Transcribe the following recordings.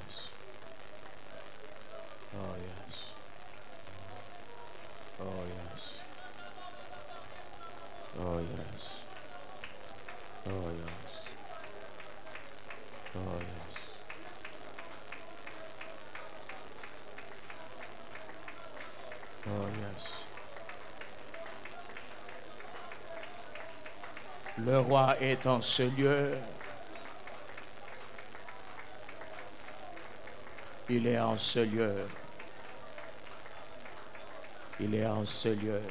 yes. Oh, yes. Oh, yes. Oh, yes. Oh, yes. Oh, yes. Oh, yes. Le roi est en ce lieu. Il est en ce lieu. Il est en ce lieu.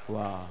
Wow.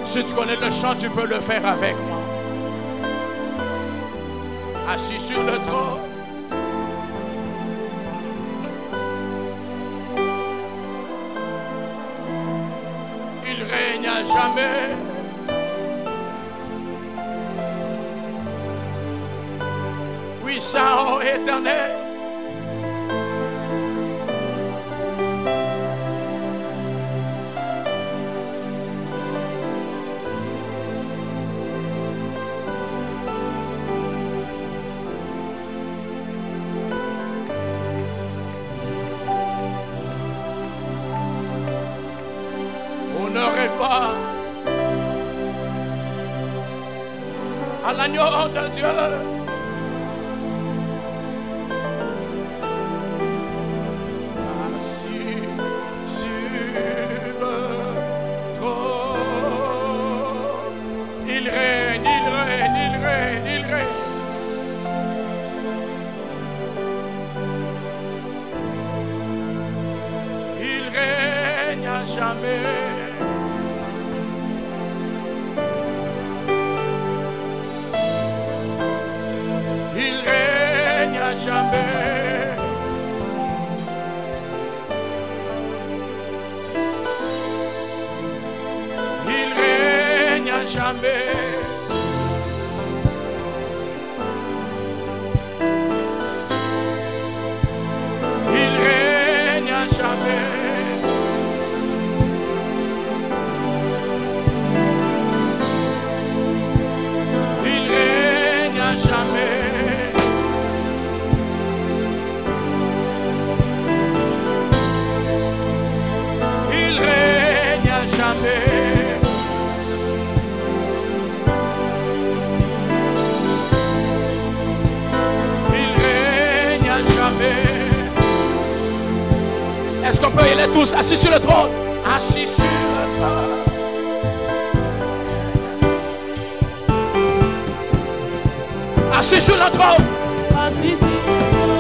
Si tu connais le chant, tu peux le faire avec moi. Assis sur le trône. Il règne à jamais. Puissant éternel. À l'agneau de Dieu. Assis sur le trône. Il règne, il règne, il règne, il règne. Il règne à jamais. Jamais. Il règne à jamais. Il règne à jamais. Il règne à jamais. Est-ce qu'on peut y aller tous assis sur le trône? Assis sur le trône. Assis sur le trône. Assis sur le trône.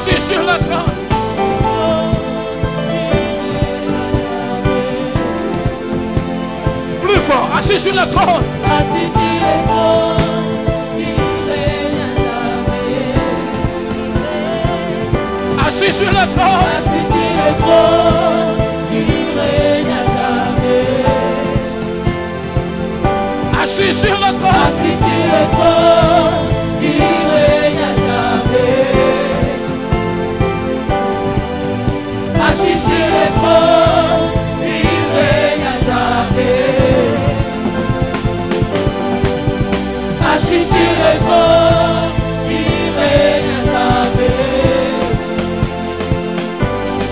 Assis sur le trône. Plus fort. Assis sur le trône. Assis sur le trône, il règne à jamais. Assis sur le trône. Assis sur le trône, il règne à jamais. Assis sur le trône. Assis sur le trône, il règne à jamais. Assis sur le trône, il règne à jamais. Assis sur le trône, il règne à jamais.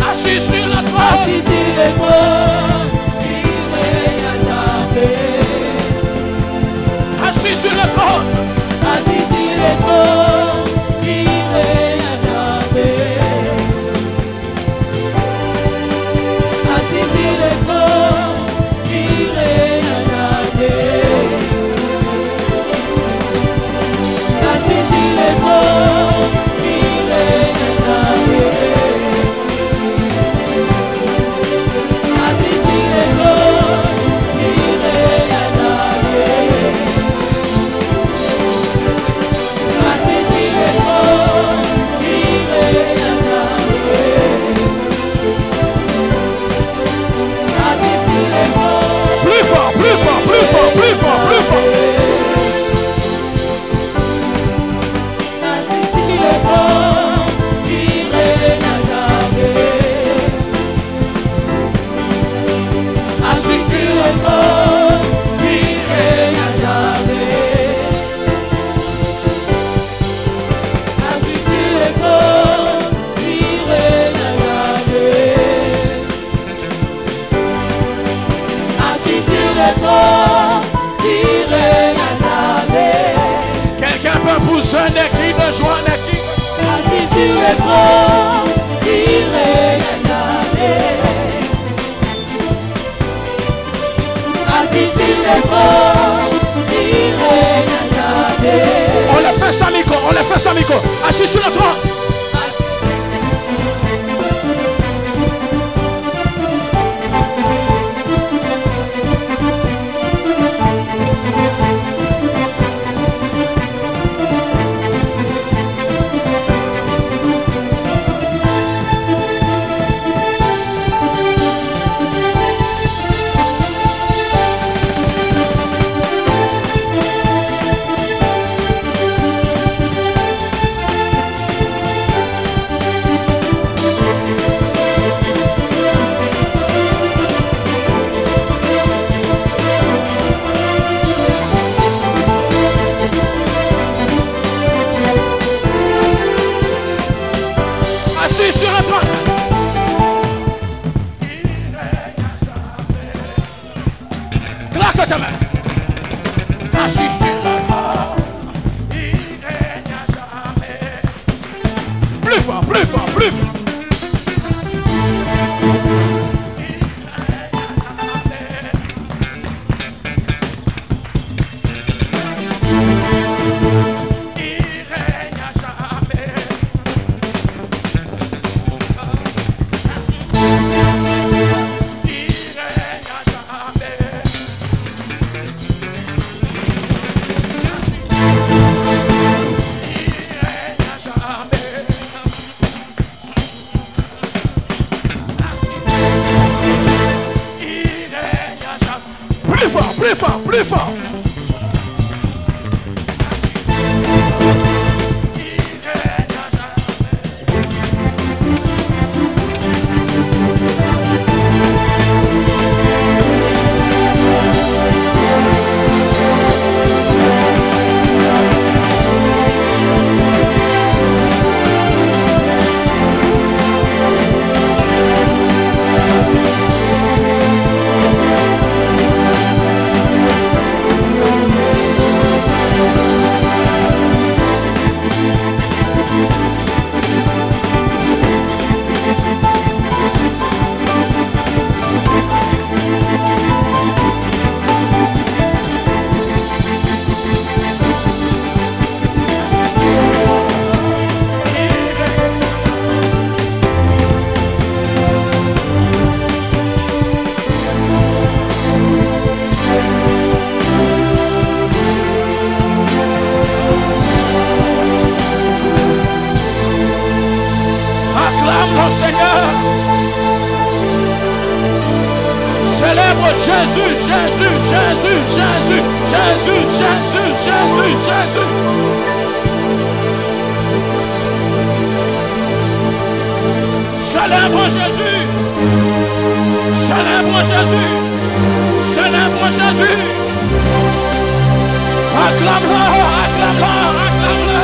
Assis sur le trône. Assis sur le trône, il règne à jamais. Assis sur le trône. Assis sur le trône, il règne à jamais. Assis sur le trône, il règne à jamais. Assis sur le trône, il règne à jamais. Assis sur le trône, il règne à jamais. Assis sur le trône, il règne à jamais. Assis sur le trône. Plus fort, plus fort, plus fort, plus fort, plus fort. Assis sur le trône, il règne à jamais. Assis sur le trône, il règne à jamais. Assis sur le trône, il règne à jamais. Assis sur le trône, il règne à jamais. Quelqu'un peut pousser un cri de joie, un cri. Assis sur le trône, il règne à jamais. Assis sur le trône, il règne à jamais. On le fait sans micro, on le fait sans micro. Assis sur le trône. Assis sur le trône. Claque ta main. Assis sur le trône. Il règne à jamais. Plus fort, plus fort, plus fort. Il règne à jamais. Il règne à jamais. Il règne à jamais. Il règne à jamais. Plus fort, plus fort, plus fort. Il règne à jamais. Célèbre Jésus, Jésus, Jésus, Jésus, Jésus, Jésus, Jésus, Jésus. Célèbre Jésus. Célèbre Jésus. Célèbre Jésus. Acclame-le, acclame-le, acclame-le.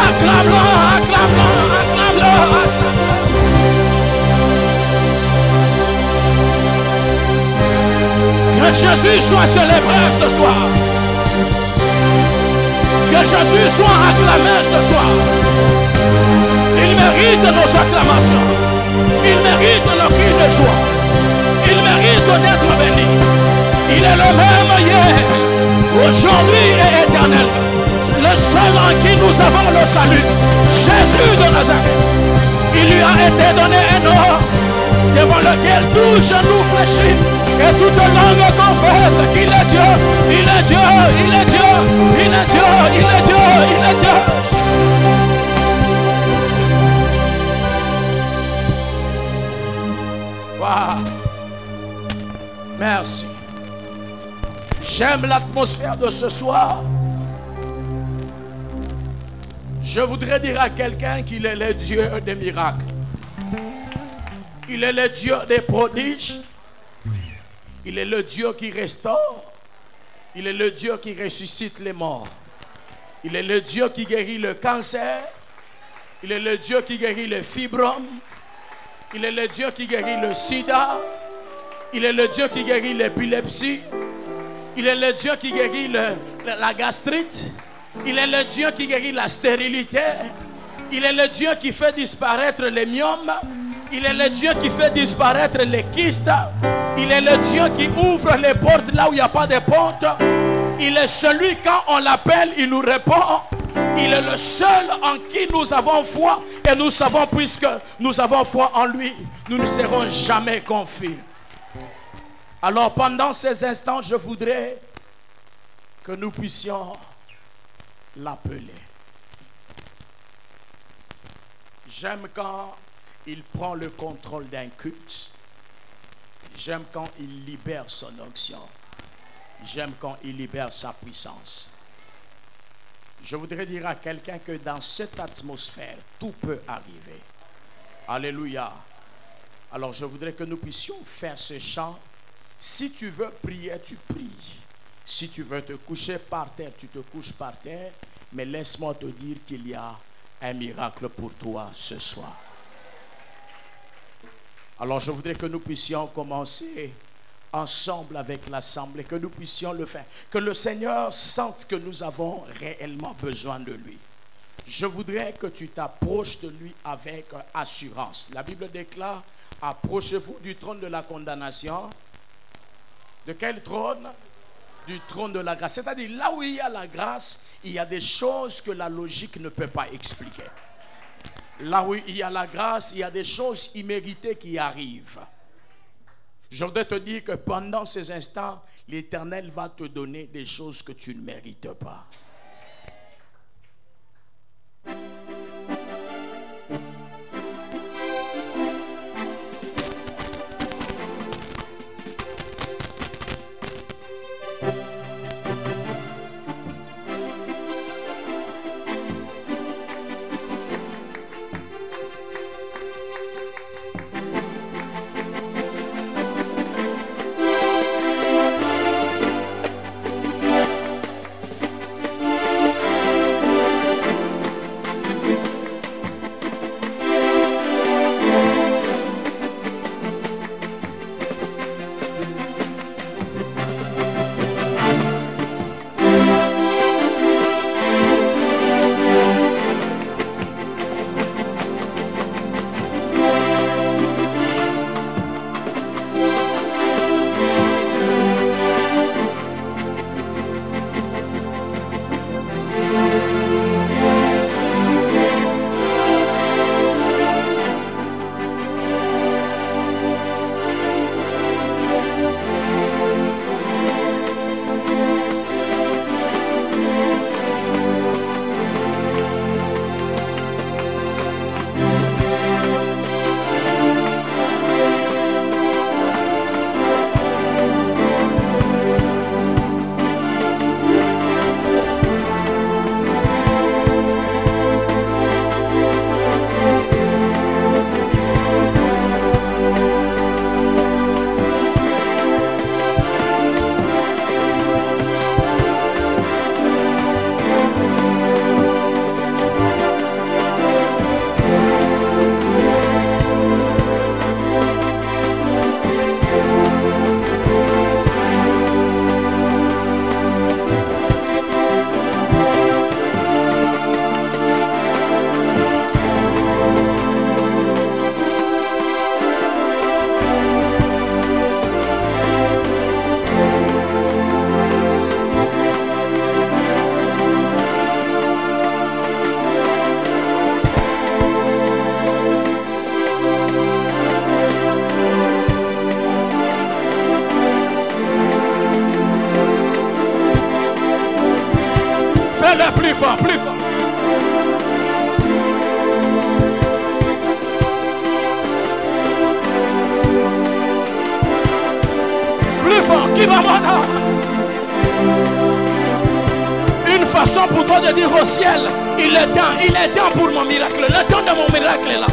Acclame-le, acclame-le, acclame-le, acclame-le. Que Jésus soit célébré ce soir. Que Jésus soit acclamé ce soir. Il mérite nos acclamations. Il mérite nos cris de joie. Il mérite d'être béni. Il est le même hier, aujourd'hui et éternel. Le seul en qui nous avons le salut. Jésus de Nazareth. Il lui a été donné un nom devant lequel tout genou fléchit et toute langue confesse qu'il est Dieu. Il est Dieu, il est Dieu, il est Dieu, il est Dieu, il est Dieu. Wow. Merci. J'aime l'atmosphère de ce soir. Je voudrais dire à quelqu'un qu'il est le Dieu des miracles. Il est le Dieu des prodiges. Il est le Dieu qui restaure. Il est le Dieu qui ressuscite les morts. Il est le Dieu qui guérit le cancer. Il est le Dieu qui guérit le fibrome. Il est le Dieu qui guérit le sida. Il est le Dieu qui guérit l'épilepsie. Il est le Dieu qui guérit la gastrite. Il est le Dieu qui guérit la stérilité. Il est le Dieu qui fait disparaître les myomes. Il est le Dieu qui fait disparaître les kystes. Il est le Dieu qui ouvre les portes là où il n'y a pas de porte. Il est celui, quand on l'appelle, il nous répond. Il est le seul en qui nous avons foi. Et nous savons, puisque nous avons foi en lui, nous ne serons jamais confus. Alors pendant ces instants, je voudrais que nous puissions l'appeler. J'aime quand il prend le contrôle d'un culte. J'aime quand il libère son onction. J'aime quand il libère sa puissance. Je voudrais dire à quelqu'un que dans cette atmosphère, tout peut arriver. Alléluia. Alors je voudrais que nous puissions faire ce chant. Si tu veux prier, tu pries. Si tu veux te coucher par terre, tu te couches par terre. Mais laisse-moi te dire qu'il y a un miracle pour toi ce soir. Alors je voudrais que nous puissions commencer ensemble avec l'assemblée, que nous puissions le faire. Que le Seigneur sente que nous avons réellement besoin de lui. Je voudrais que tu t'approches de lui avec assurance. La Bible déclare, approchez-vous du trône de la condamnation. De quel trône? Du trône de la grâce. C'est-à-dire, là où il y a la grâce, il y a des choses que la logique ne peut pas expliquer. Là où il y a la grâce, il y a des choses imméritées qui arrivent. Je voudrais te dire que pendant ces instants, l'Éternel va te donner des choses que tu ne mérites pas. plus fort, plus fort. Plus fort, qui va m'en. Une façon pour toi de dire au ciel, il est temps pour mon miracle. Le temps de mon miracle est là.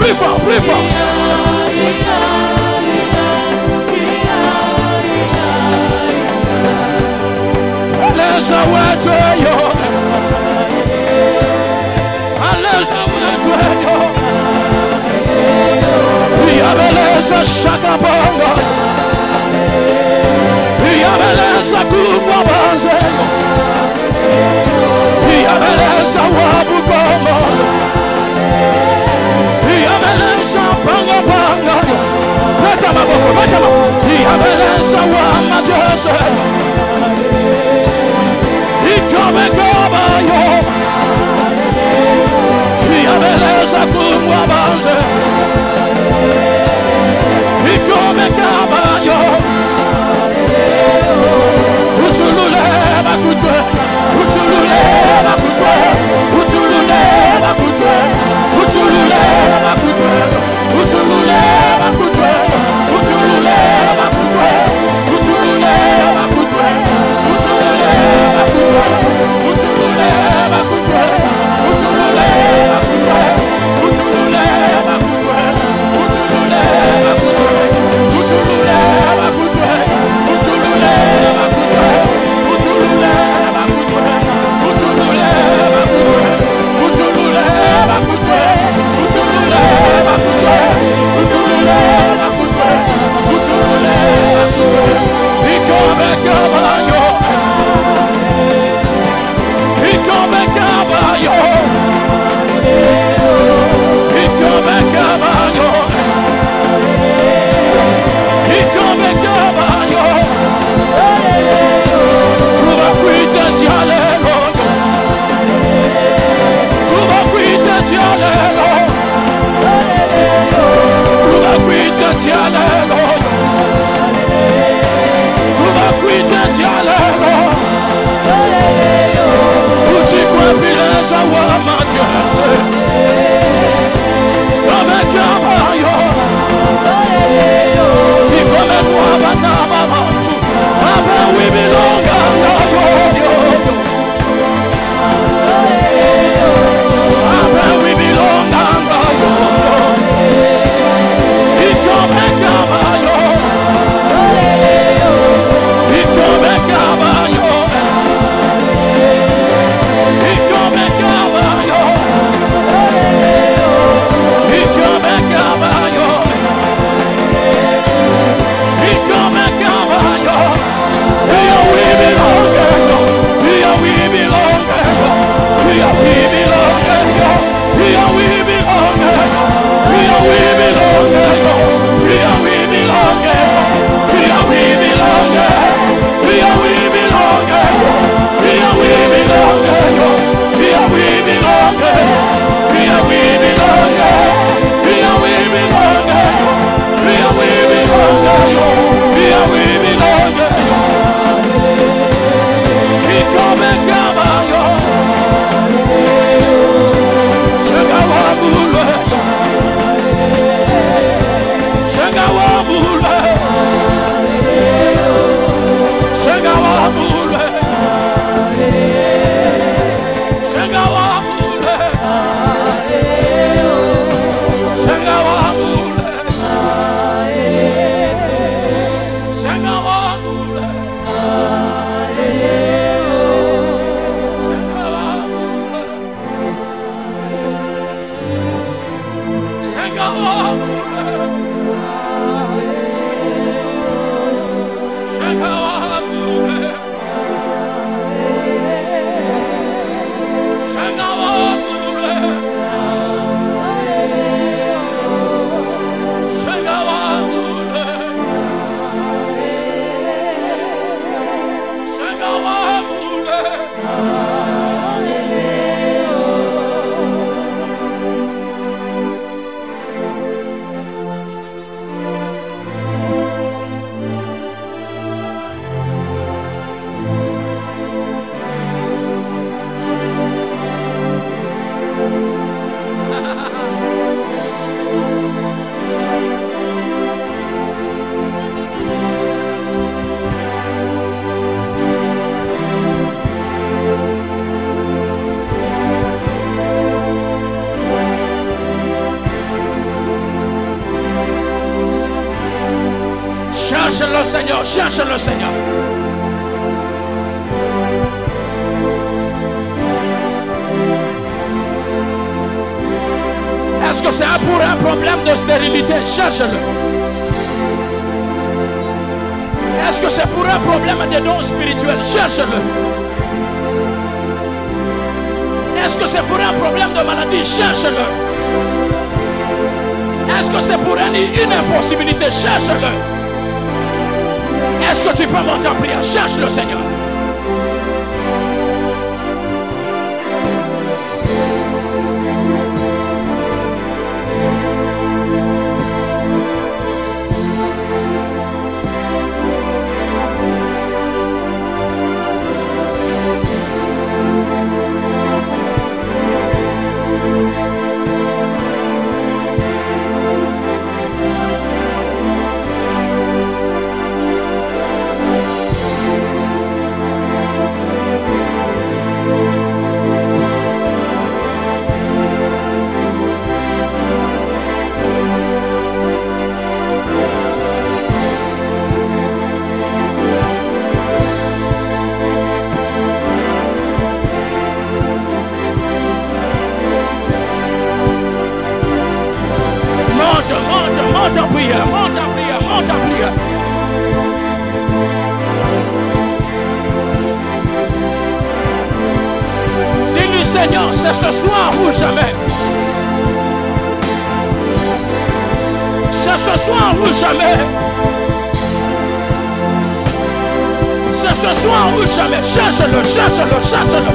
Plus fort, plus fort. Shaka Bongo. Yabeleza kubwa banzeyo. Yabeleza wabukomo. Yabeleza panga panga. Weka maboko, weka maboko. Yabeleza wa majese. Ikome kaba yo. Yabeleza kubwa banze. Ikome kaba yo. Utulule bakutwe, utulule bakutwe, utulule bakutwe, utulule bakutwe, utulule bakutwe, utulule bakutwe, utulule bakutwe, utulule bakutwe, utulule bakutwe, utulule bakutwe, utulule bakutwe, utulule bakutwe, utulule bakutwe, utulule bakutwe. Cherche le Seigneur, cherche le Seigneur. Est-ce que c'est pour un problème de stérilité? Cherche-le. Est-ce que c'est pour un problème de dons spirituels? Cherche-le. Est-ce que c'est pour un problème de maladie? Cherche-le. Est-ce que c'est pour une impossibilité? Cherche-le. Est-ce que tu peux monter en prière? Cherche le Seigneur. Monte en prière, monte en prière, monte en prière. Dis-lui, Seigneur, c'est ce soir ou jamais. C'est ce soir ou jamais. C'est ce soir ou jamais. Cherche-le, cherche-le, cherche-le.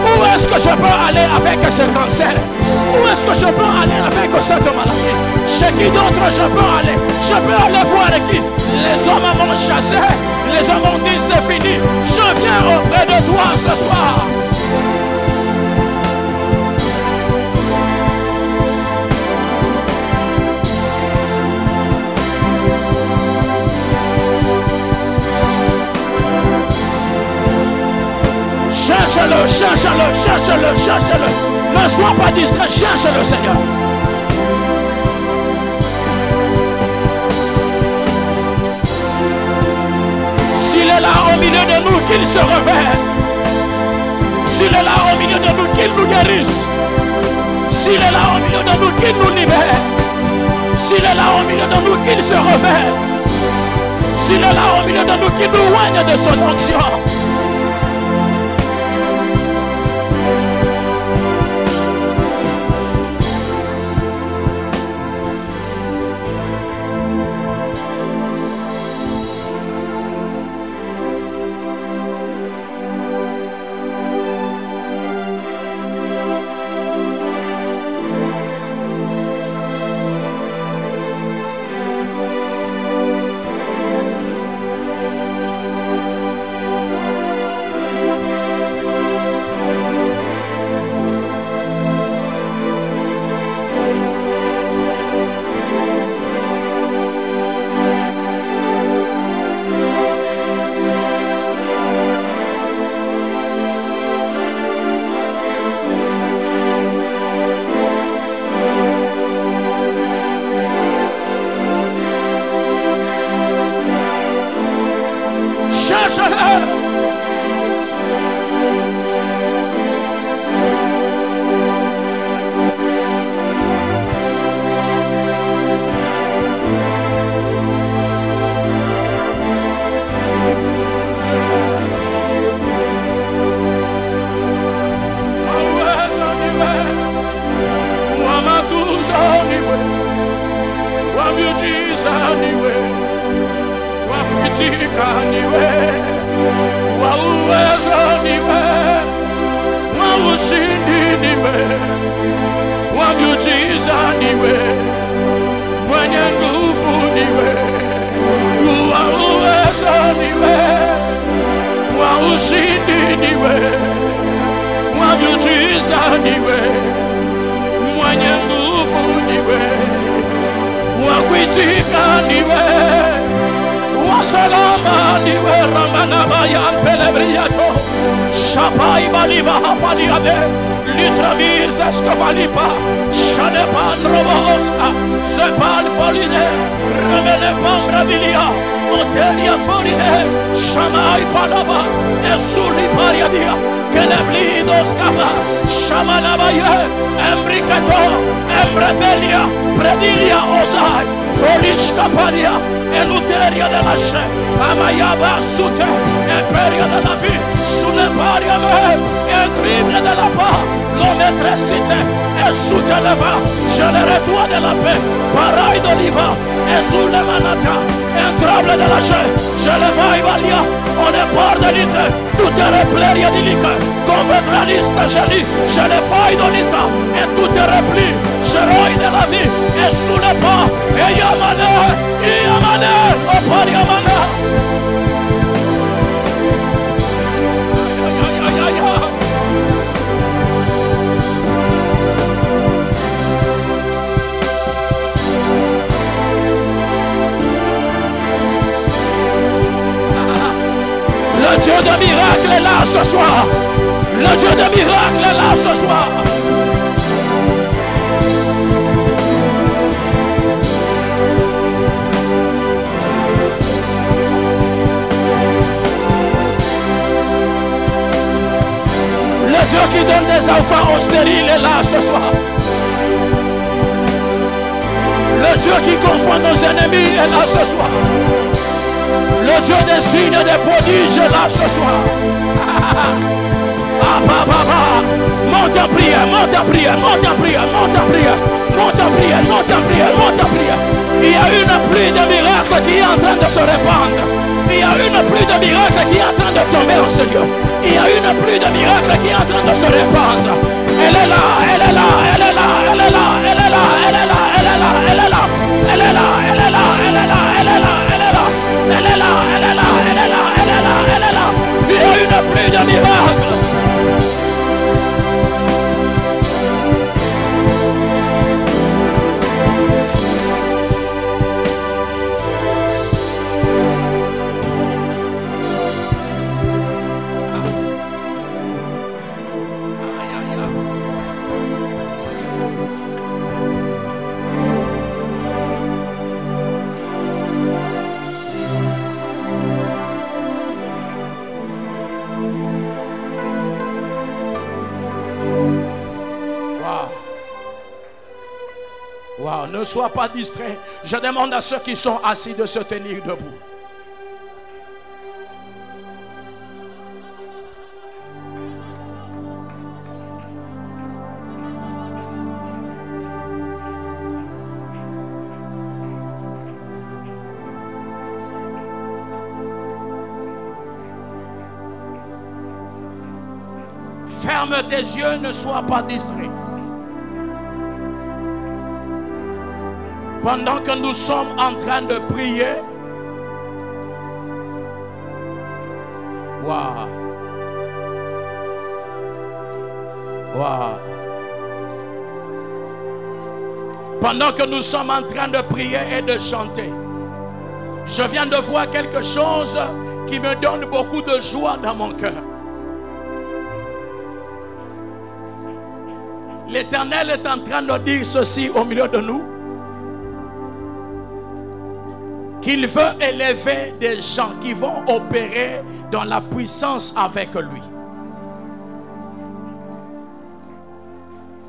Où est-ce que je peux aller avec ce cancer? Où est-ce que je peux aller avec cette maladie? Chez qui d'autre je peux aller? Je peux aller voir qui? Les hommes m'ont chassé. Les hommes ont dit c'est fini. Je viens auprès de toi ce soir. Cherche-le, cherche-le, cherche-le, cherche-le. Ne sois pas distrait, cherche-le, Seigneur. S'il est là au milieu de nous, qu'il se réveille. S'il est là au milieu de nous, qu'il nous guérisse. S'il est là au milieu de nous, qu'il nous libère. S'il est là au milieu de nous, qu'il se réveille. S'il est là au milieu de nous, qu'il nous oigne de son onction. Moteria Foride, Shamai Palaba, Esuli Pariadia, Keleblidos Kaba, Shamanabaya, Embricato, Embrevelia, Predilia Ozai, Folish Capadia, Eluteria de la Che, Amayaba Sute, Imperia de la vie, Suleparia me, El triple de la part, l'hométrécité, et sous le bas, je le redois de la paix, pareil d'oliva, et sous le manata, un trouble de la Che, je le vais valia, on est port de l'ité, tout est repléria de l'ité, confédéraliste, je le faille de l'ité, et tout est repli, je roille de la vie, et sous le pas, et Yamane, au par Yamane. Le Dieu de miracle est là ce soir. Le Dieu de miracle est là ce soir. Le Dieu qui donne des enfants aux stériles est là ce soir. Le Dieu qui confond nos ennemis est là ce soir. Le Dieu des signes et des prodiges est là ce soir. Monte en prière, monte en prière, monte en prière, monte en prière, monte en prière, monte en prière, monte en prière. Il y a une pluie de miracles qui est en train de se répandre. Il y a une pluie de miracles qui est en train de tomber en ce lieu. Il y a une pluie de miracles qui est en train de se répandre. Elle est là, elle est là, elle est là, elle est là, elle est là, elle est là, elle est là, elle est là, elle est là, elle est là, elle est là, elle est là, elle est là, elle est là, elle est là, elle est là, elle est là, elle est là. Il y a une pluie de miracles. Wow, ne sois pas distrait. Je demande à ceux qui sont assis de se tenir debout. Ferme tes yeux, ne sois pas distrait. Pendant que nous sommes en train de prier, waouh, waouh. Pendant que nous sommes en train de prier et de chanter, je viens de voir quelque chose qui me donne beaucoup de joie dans mon cœur. L'Éternel est en train de dire ceci au milieu de nous. Qu'il veut élever des gens qui vont opérer dans la puissance avec lui.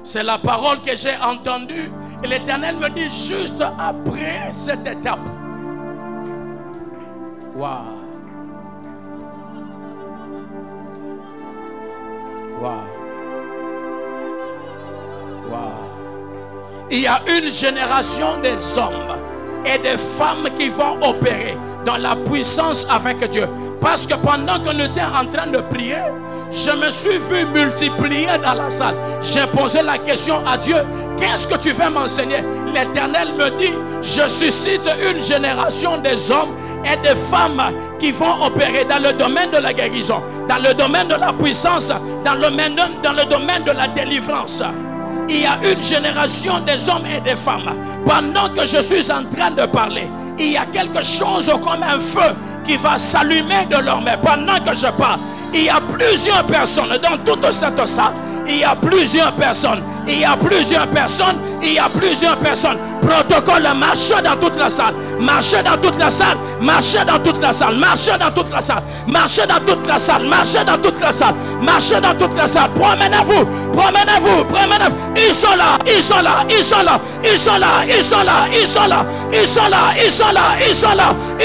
C'est la parole que j'ai entendue. Et l'Éternel me dit juste après cette étape. Waouh. Waouh. Waouh. Il y a une génération des hommes et des femmes qui vont opérer dans la puissance avec Dieu. Parce que pendant que nous étions en train de prier, je me suis vu multiplier dans la salle. J'ai posé la question à Dieu, qu'est-ce que tu veux m'enseigner? L'Éternel me dit, je suscite une génération des hommes et des femmes qui vont opérer dans le domaine de la guérison, dans le domaine de la puissance, dans le domaine de la délivrance. Il y a une génération des hommes et des femmes. Pendant que je suis en train de parler, il y a quelque chose comme un feu qui va s'allumer de leur main. Pendant que je parle, il y a plusieurs personnes dans toute cette salle. Il y a plusieurs personnes. Il y a plusieurs personnes. Il y a plusieurs personnes. Protocole, marchez dans toute la salle. Marchez dans toute la salle. Marchez dans toute la salle. Marchez dans toute la salle. Marchez dans toute la salle. Marchez dans toute la salle. Marchez dans toute la salle. Promenez-vous. Promenez-vous. Promenez-vous. Ils sont là. Ils sont là. Ils sont là. Ils sont là. Ils sont là. Ils sont là. Ils sont là. Ils sont là. Ils sont là.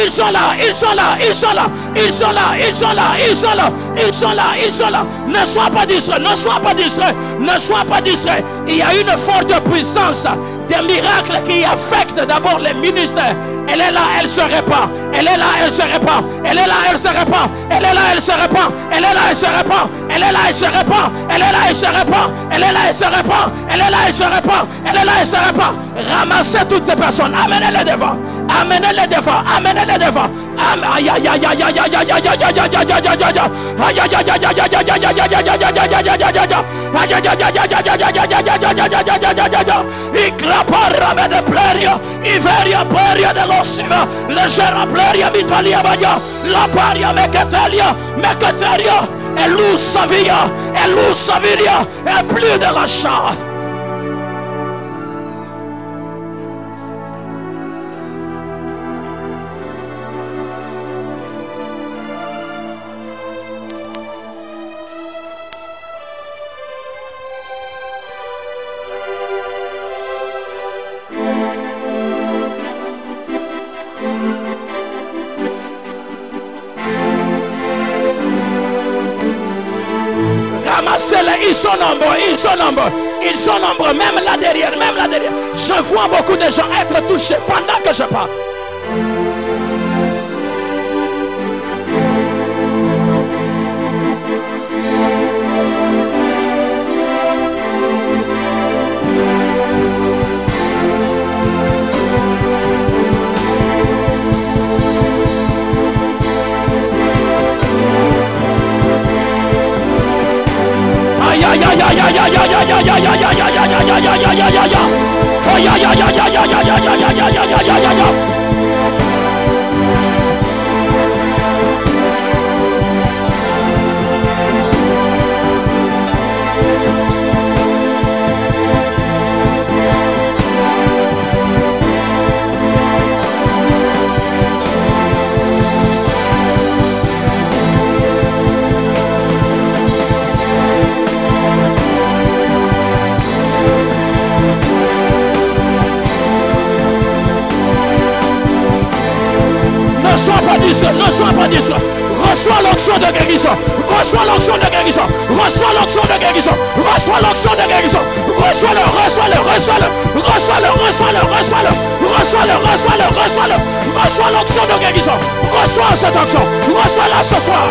Ils sont là. Ils sont là. Ils sont là. Ils sont là. Ils sont là. Ils sont là. Ils sont là. Ils sont là. Ne sois pas distrait. Ne sois pas distrait. Ne sois pas distrait. Il y a une forte puissance des miracles qui affectent d'abord les ministères. Elle est là, elle se répand. Elle est là, elle se répand. Elle est là, elle se répand. Elle est là, elle se répand. Elle est là, elle se répand. Elle est là, elle se répand. Elle est là, elle se répand. Elle est là, elle se répand. Elle est là, elle se répand. Elle est là, elle se répand. Ramassez toutes ces personnes. Amenez-les devant. Amenez-les devant. Amenez-les devant. Aïe aïe aïe aïe aïe aïe aïe aïe aïe aïe aïe aïe aïe plus de la chair. Ils sont nombreux, ils sont nombreux, ils sont nombreux, même là derrière, même là derrière. Je vois beaucoup de gens être touchés pendant que je parle. Ne sois pas distrait. Reçois l'onction de guérison. Reçois l'onction de guérison. Reçois l'onction de guérison. Reçois l'onction de guérison. Reçois-le, reçois-le, reçois-le. Reçois-le, reçois-le, reçois-le. Reçois-le, reçois-le, reçois-le. Reçois l'onction de guérison. Reçois cette onction. Reçois-la ce soir.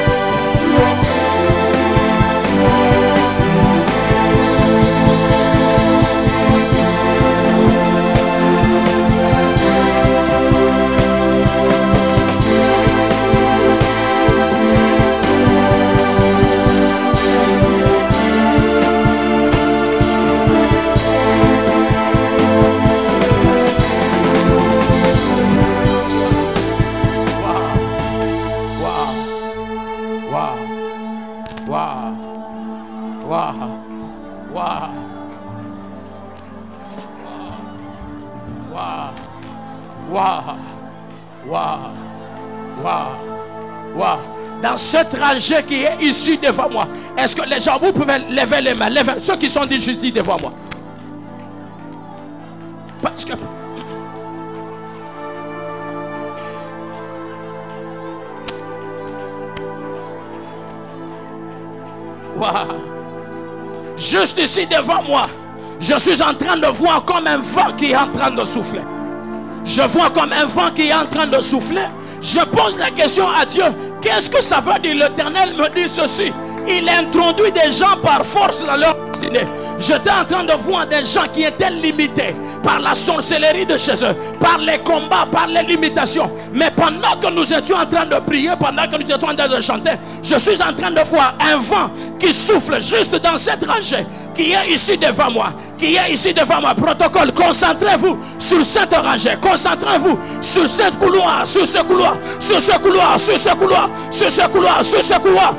Dans ce trajet qui est ici devant moi, est-ce que les gens, vous pouvez lever les mains, lever, ceux qui sont ici devant moi? Parce que juste ici devant moi, je suis en train de voir comme un vent qui est en train de souffler. Je vois comme un vent qui est en train de souffler. Je pose la question à Dieu. Qu'est-ce que ça veut dire? L'Éternel me dit ceci. Il introduit des gens par force dans leur destinée. J'étais en train de voir des gens qui étaient limités par la sorcellerie de chez eux, par les combats, par les limitations. Mais pendant que nous étions en train de prier, pendant que nous étions en train de chanter, je suis en train de voir un vent qui souffle juste dans cette rangée, qui est ici devant moi, qui est ici devant moi. Protocole, concentrez-vous sur cette rangée, concentrez-vous sur cette couloir, sur ce couloir, sur ce couloir, sur ce couloir, sur ce couloir, sur ce couloir.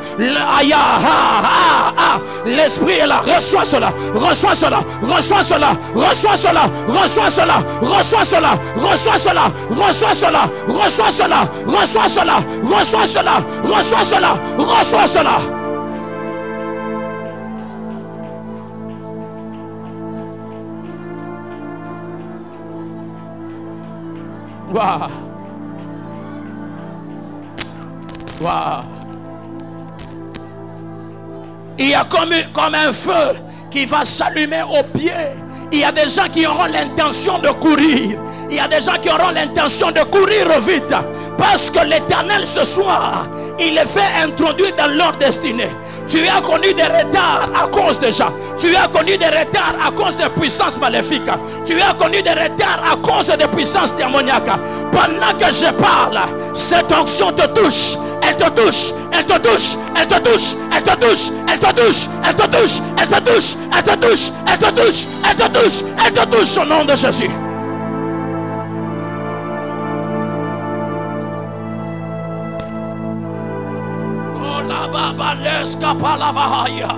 L'esprit est là, reçois cela, reçois cela, reçois cela, reçois cela, reçois cela, reçois cela, reçois cela, reçois cela, reçois cela, reçois cela, reçois cela, reçois cela, reçois cela. Waouh. Waouh. Il y a comme un feu qui va s'allumer au pied. Il y a des gens qui auront l'intention de courir. Il y a des gens qui auront l'intention de courir vite. Parce que l'Éternel ce soir, il les fait introduire dans leur destinée. Tu as connu des retards à cause de gens. Tu as connu des retards à cause de puissances maléfiques. Tu as connu des retards à cause de puissances démoniaques. Pendant que je parle, cette onction te touche. Elle te touche, elle te touche, elle te touche, elle te touche, elle te touche, elle te touche, elle te touche, elle te touche, elle te touche, elle te touche, elle te touche au nom de Jésus. Oh la baba l'escapa la vahaya.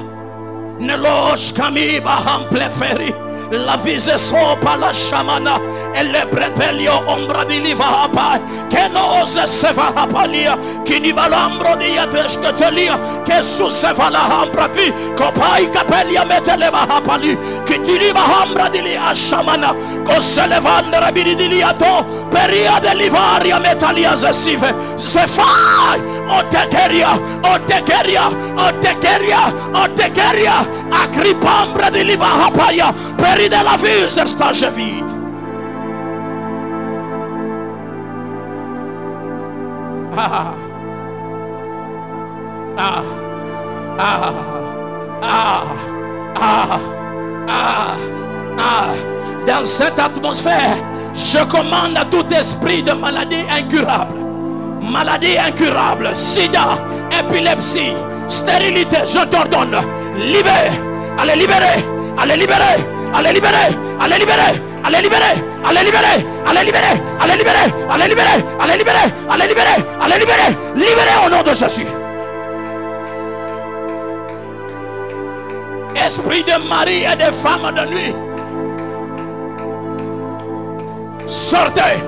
Nelosh kamiba hampleferi. La vise sopa la shamana e le prepelio ombra di liva apa che no ose se va apalia che ni balambro di atescatelia che su se va la ambra qui copai capelia mette le va apali che ti liva ambra di li a shamana cose le vandere bidi di liato peria dell'ivaria metalia zessive se fai o tekeria o tekeria o tekeria o tekeria a cripambra di liva apaia per de la vie stage vide. Ah. Ah. Ah. Ah. Ah. Ah. Ah. Dans cette atmosphère, je commande à tout esprit de maladie incurable. Maladie incurable, sida, épilepsie, stérilité, je t'ordonne, libère, allez libérer, allez libérer. Allez libérer, allez libérer, allez libérer, allez libérer, allez libérer, allez libérer, allez libérer, allez libérer, allez libérer, allez libérer, libérer au nom de Jésus. Esprit de mari et de femme de nuit, sortez,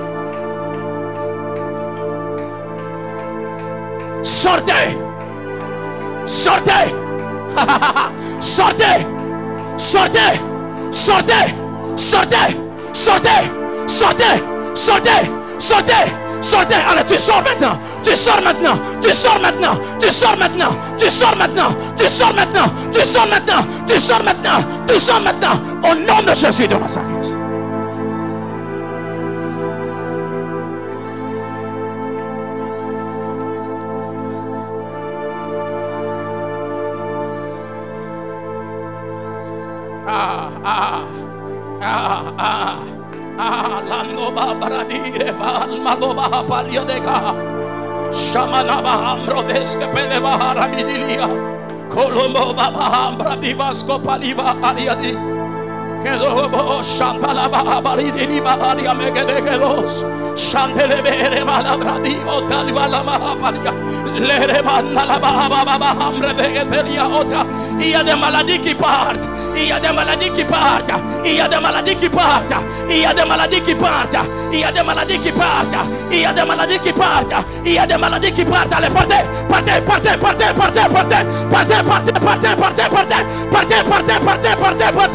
sortez, sortez, sortez, sortez. Sortez, sortez, sortez, sortez, sortez, sortez, sortez. Allez, tu sors maintenant, tu sors maintenant, tu sors maintenant, tu sors maintenant, tu sors maintenant, tu sors maintenant, tu sors maintenant, tu sors maintenant, tu sors maintenant, au nom de Jésus de Nazareth. La noba bradire val maloba palio de ga shamana bahambro deske peleva haramidilia kolombo bahambra divasco paliva ariadi kelobo shampala bahabaridili baharia megedegelos shandelebere malabradi otaliva la mahapalia lere manna la bahambre begetelia ota. Il y a des maladies qui partent. Il y a des maladies qui partent. Il y a des maladies qui partent. Il y a des maladies qui partent. Il y a des maladies qui partent. Il y a des maladies qui partent. Il y a des maladies qui partent. Allez, partez, partez, partez, partez, partez, partez, partez, partez, partez, partez, partez, partez, partez, partez, partez, partez, partez,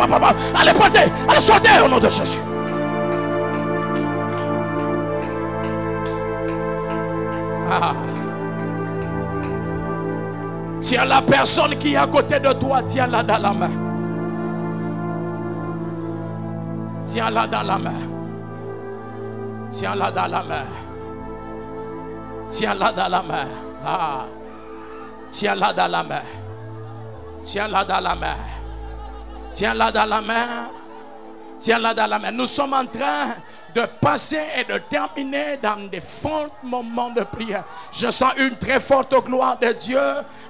partez. Allez, partez, allez, sortez au nom de Jésus. Tiens la personne qui est à côté de toi, tiens-la dans la main. Tiens-la dans la main. Tiens-la dans la main. Tiens-la dans la main. Ah. Tiens-la dans la main. Tiens-la dans la main. Tiens-la dans la main. Tiens-la dans la main. Nous sommes en train de passer et de terminer dans des forts moments de prière. Je sens une très forte gloire de Dieu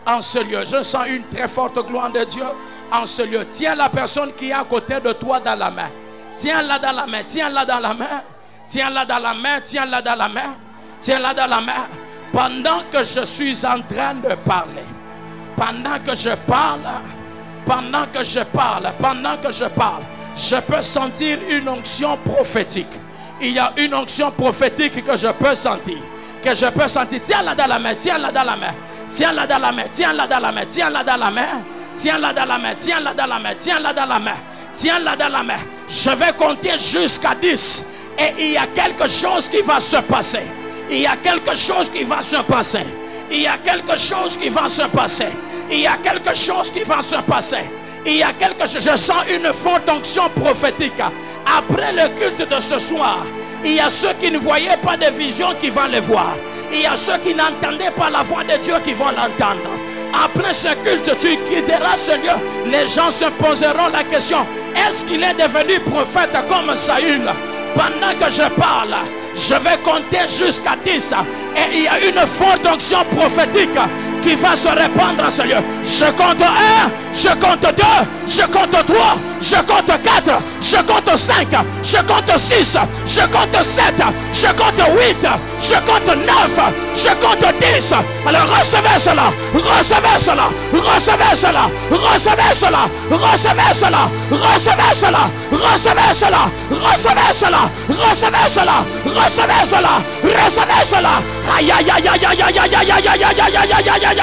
en ce lieu. Je sens une très forte gloire de Dieu en ce lieu. Tiens la personne qui est à côté de toi dans la main. Tiens-la dans la main. Tiens-la dans la main. Tiens-la dans la main. Tiens-la dans la main. Tiens-la dans la main. Pendant que je suis en train de parler. Pendant que je parle. Pendant que je parle. Pendant que je parle. Je peux sentir une onction prophétique. Il y a une onction prophétique que je peux sentir. Que je peux sentir. Tiens-la dans la main. Tiens-la dans la main. Tiens-la dans la main. Tiens-la dans la main. Tiens-la dans la main. Tiens-la dans la main. Tiens-la dans la main. Tiens-la dans la main. Tiens-la dans la main. Je vais compter jusqu'à 10. Et il y a quelque chose qui va se passer. Il y a quelque chose qui va se passer. Il y a quelque chose qui va se passer. Il y a quelque chose qui va se passer. Il y a quelque chose, je sens une forte onction prophétique. Après le culte de ce soir, il y a ceux qui ne voyaient pas de vision qui vont les voir. Il y a ceux qui n'entendaient pas la voix de Dieu qui vont l'entendre. Après ce culte, tu quitteras ce lieu. Les gens se poseront la question, est-ce qu'il est devenu prophète comme Saül? Pendant que je parle, je vais compter jusqu'à 10. Et il y a une forte onction prophétique qui va se répandre à ce lieu. Je compte 1, je compte 2, je compte 3, je compte 4, je compte 5, je compte 6, je compte 7, je compte 8, je compte 9, je compte 10. Alors recevez cela, recevez cela, recevez cela, recevez cela, recevez cela, recevez cela, recevez cela, recevez cela, recevez cela, recevez cela, recevez cela. Aïe aïe aïe aïe aïe aïe aïe aïe aïe aïe aïe aïe aïe aïe aïe.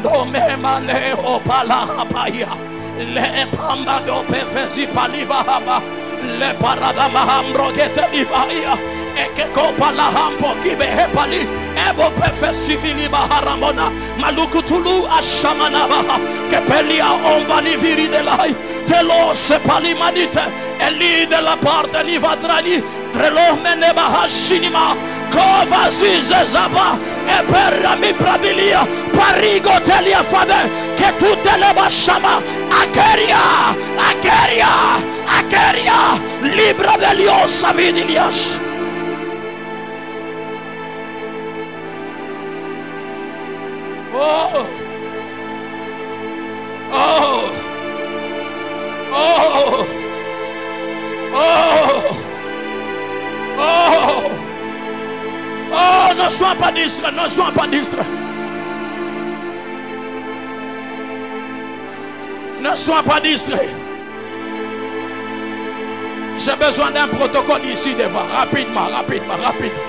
No me manejo para paya. Le pamba do pefesi palivahama. Le parada mahambro que te livaya. E que copa la hampo ki behepali. Ebo pefesi vili baharamona. Malukutulu ashamanaba. Que pelia ombani viri de lai. Que lo sepali manite. Eli de la parte livadrani. Trelo mene bahashinima. Kovasi zezaba. E per mi brabilia. Parigo telia fade. Que tutte le bashama. Akeria. Akeria. Akeria. Libra delios avidilias. Oh. Oh. Oh. Oh. Oh. Oh, ne sois pas distrait, ne sois pas distrait. Ne sois pas distrait. J'ai besoin d'un protocole ici devant. Rapidement, rapidement, rapidement.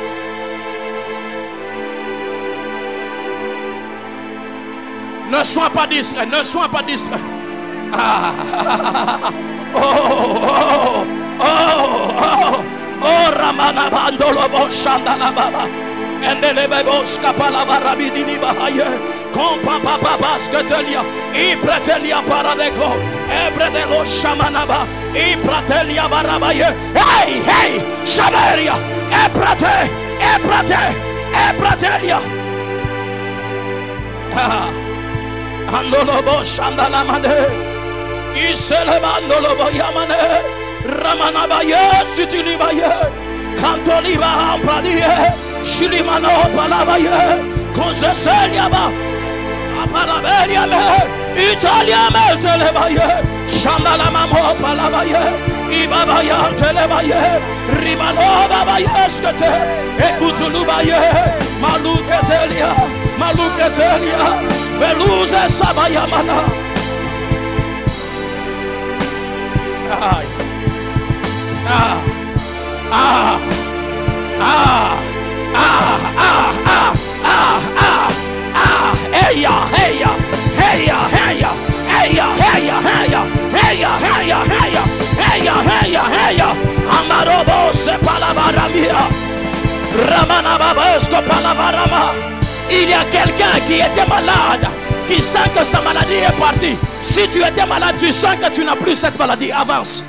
Ne sois pas distrait, ne sois pas distrait. Ah. Oh, oh, oh, oh. Oh, Ramana Bandolo Boshandana Baba. Endelebos Kapalava Rabidini Bahaye. Compa Papa Basketelia. I Pratelia Paradeco. Ebredelo Shamanaba. I Pratelia Barabaye. Hey, hey, Shaberia. Eprate, Eprate, Epratelia. Ah. Andolo Boshandala Mane. Iselebandolo Boyamane. Ramanabaye, Sitilibaye, Cantoliba Ampradie, Shilimano Palabaye, Conseseliaba, Apalaberia, Italia Metelebaye, Shandalamamo Palabaye, Ibabayan Telebaye, Rimano Babaye Skate, Ekutulubaye, Maluketelia, Maluketelia, Veluze Sabayamana. Ah. Ah, ah, ah, ah, ah, ah, ah, ah, ah, heya, heya, heya, heya, heya, heya, Il y a quelqu'un qui était malade, qui sent que sa maladie est partie. Si tu étais malade, tu sens que tu n'as plus cette maladie. Avance.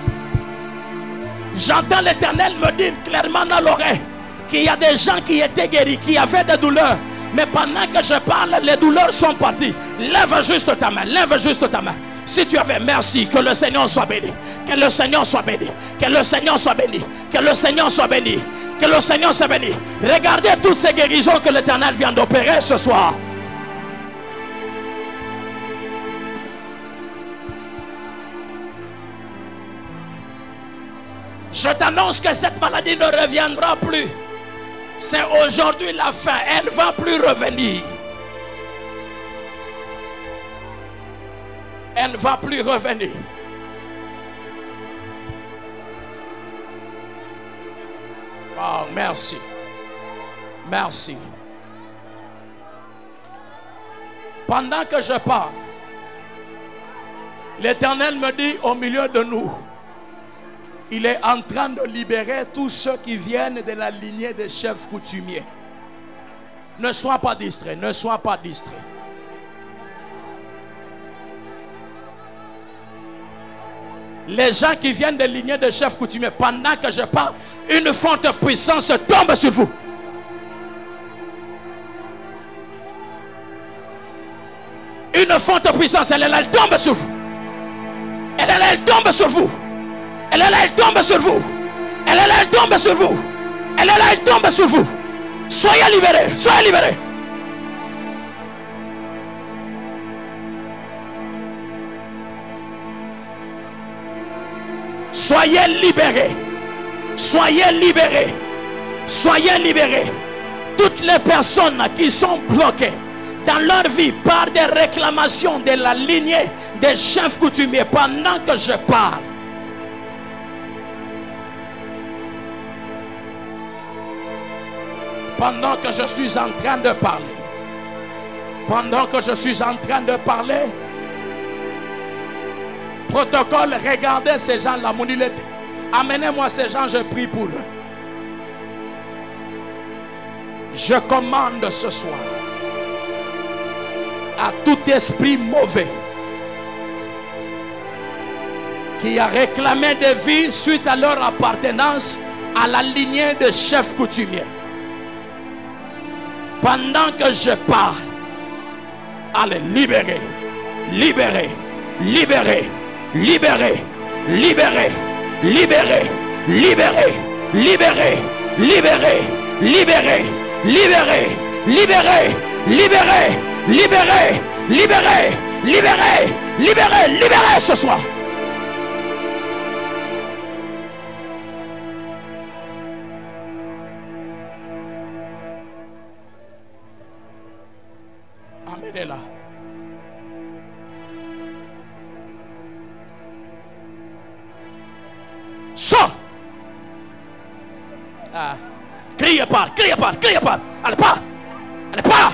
J'entends l'Éternel me dire clairement dans l'oreille qu'il y a des gens qui étaient guéris, qui avaient des douleurs. Mais pendant que je parle, les douleurs sont parties. Lève juste ta main, lève juste ta main. Si tu avais, merci, que le Seigneur soit béni. Que le Seigneur soit béni. Que le Seigneur soit béni. Que le Seigneur soit béni. Que le Seigneur soit béni. Regardez toutes ces guérisons que l'Éternel vient d'opérer ce soir. Je t'annonce que cette maladie ne reviendra plus. C'est aujourd'hui la fin. Elle ne va plus revenir. Elle ne va plus revenir. Oh, merci. Merci. Pendant que je parle, l'Éternel me dit au milieu de nous, il est en train de libérer tous ceux qui viennent de la lignée des chefs coutumiers. Ne sois pas distrait, ne sois pas distrait. Les gens qui viennent des lignées de chefs coutumiers, pendant que je parle, une forte puissance tombe sur vous. Une forte puissance, elle tombe sur vous. Elle tombe sur vous. Elle tombe sur vous. Elle tombe sur vous. Elle tombe sur vous. Soyez libérés, soyez libérés. Soyez libérés. Soyez libérés. Soyez libérés. Toutes les personnes qui sont bloquées dans leur vie par des réclamations de la lignée des chefs coutumiers, pendant que je parle, pendant que je suis en train de parler, pendant que je suis en train de parler, protocole, regardez ces gens-là. Amenez-moi ces gens, je prie pour eux. Je commande ce soir à tout esprit mauvais qui a réclamé des vies suite à leur appartenance à la lignée des chefs coutumiers. Pendant que je parle, allez, libérez, libérez, libérez, libérez, libérez, libérez, libérez, libérez, libérez, libérez, libérez, libérez, libérez, libérez, libérez, libérez, libérez, libérez ce soir. Amenez-la. Sors. Ah. Criez pas, criez pas, criez pas. Allez pas, allez pas,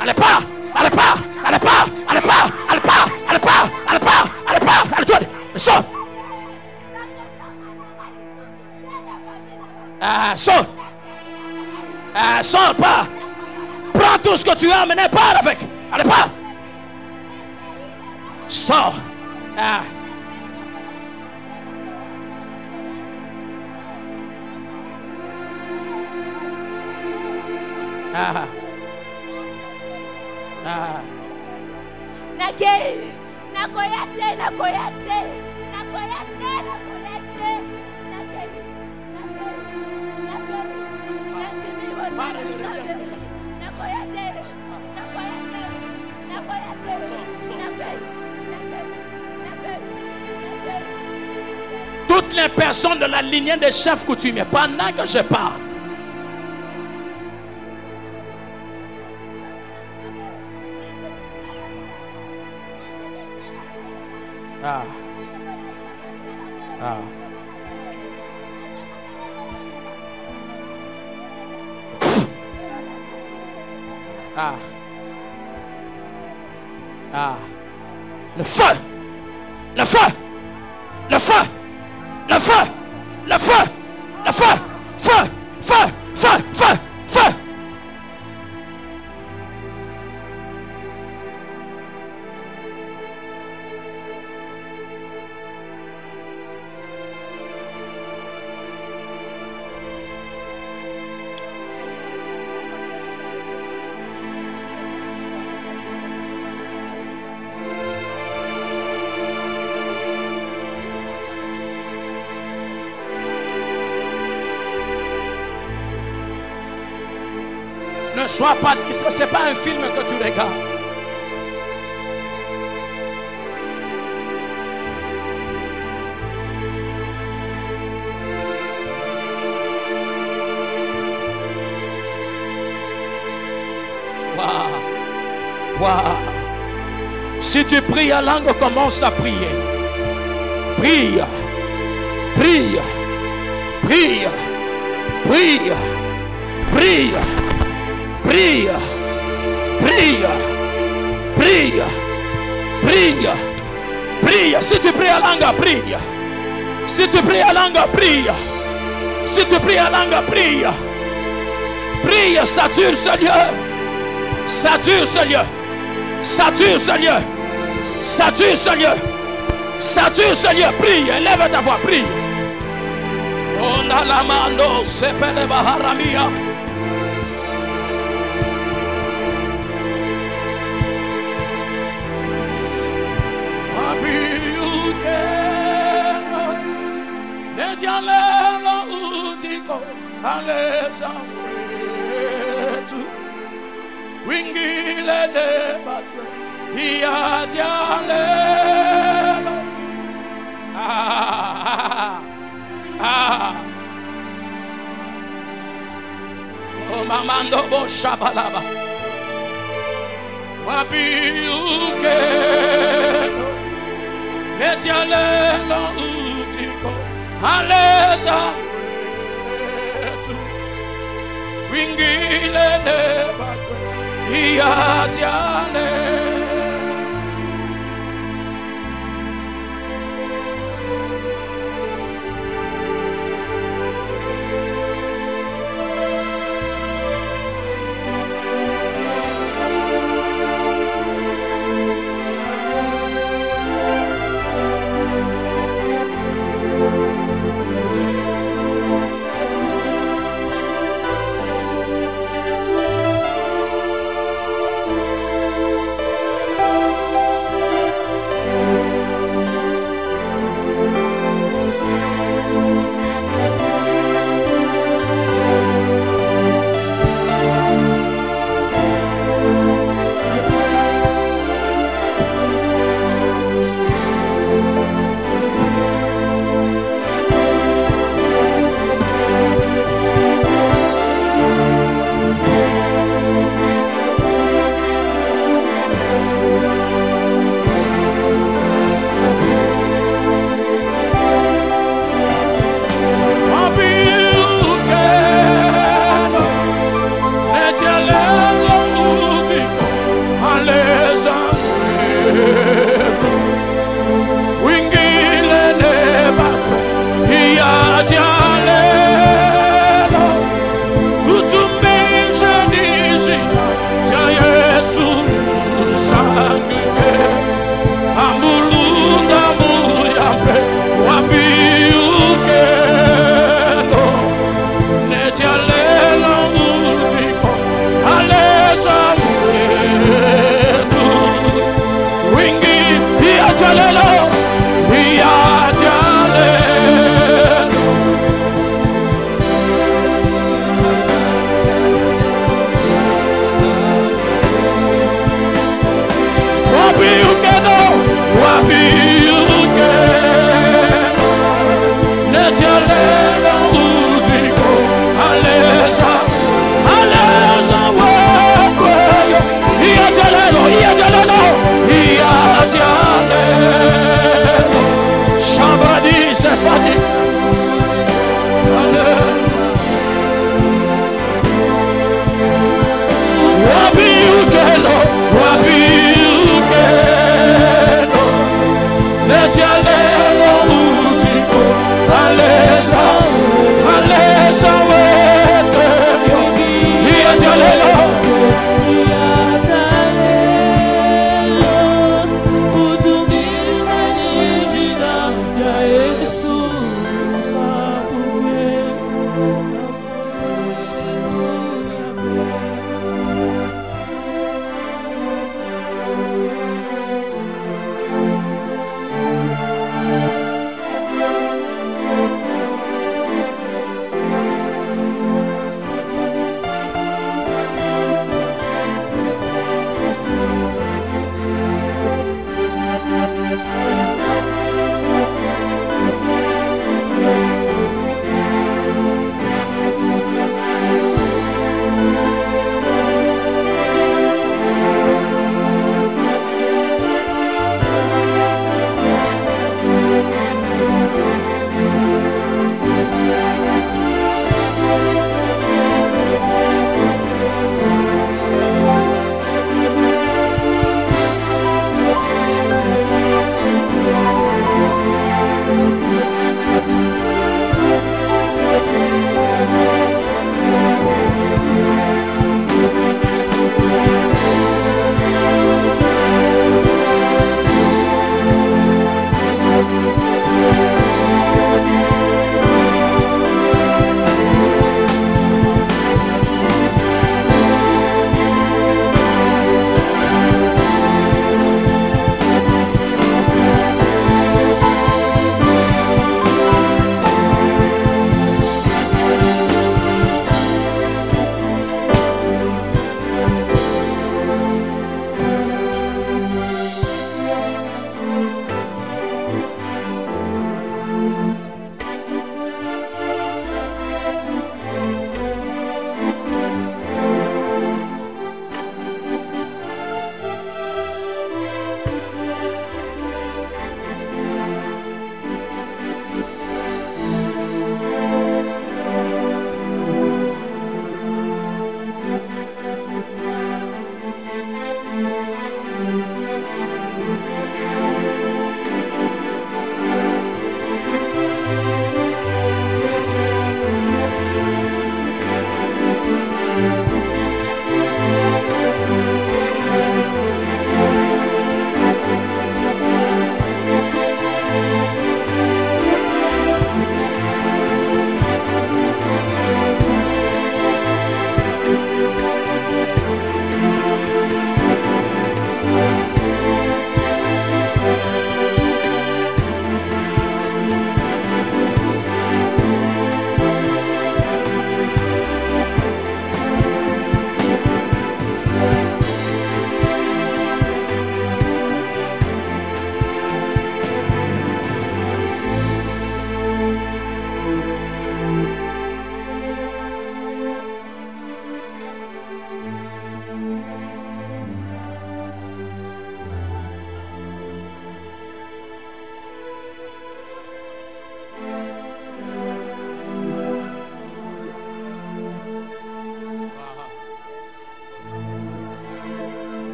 allez pas, allez pas, allez pas, allez pas, allez pas, allez pas, allez pas, allez pas, allez toi, sors. Sors. Sors pas. Prends tout ce que tu as amené, pars avec. Allez pas. Sors. Toutes les personnes de la lignée des chefs coutumiers, pendant que je parle, le feu, le feu, le feu, le feu, le feu, le feu, feu, Feu, feu, feu, feu. Ne sois pas distrait, ce n'est pas un film que tu regardes. Waouh, waouh. Si tu pries en langue, commence à prier. Prie, prie, prie, prie, prie. Prie, prie, prie, prie, prie. Si tu pries en langue, prie. Si tu pries en langue, prie. Si tu pries en langue, prie. Prie, ça dure ce lieu. Ça dure ce lieu. Ça dure ce lieu. Ça dure ce lieu. Ça dure ce lieu. Prie, élève ta voix, prie. On a la mano, sepele baharamia. Wingile de batwe, ia dialelo. Oh mamando bo shabalaba. Wabiuke, ne dialelo utiko, aleza. Wingile de batwe, ia dialelo. Aleza,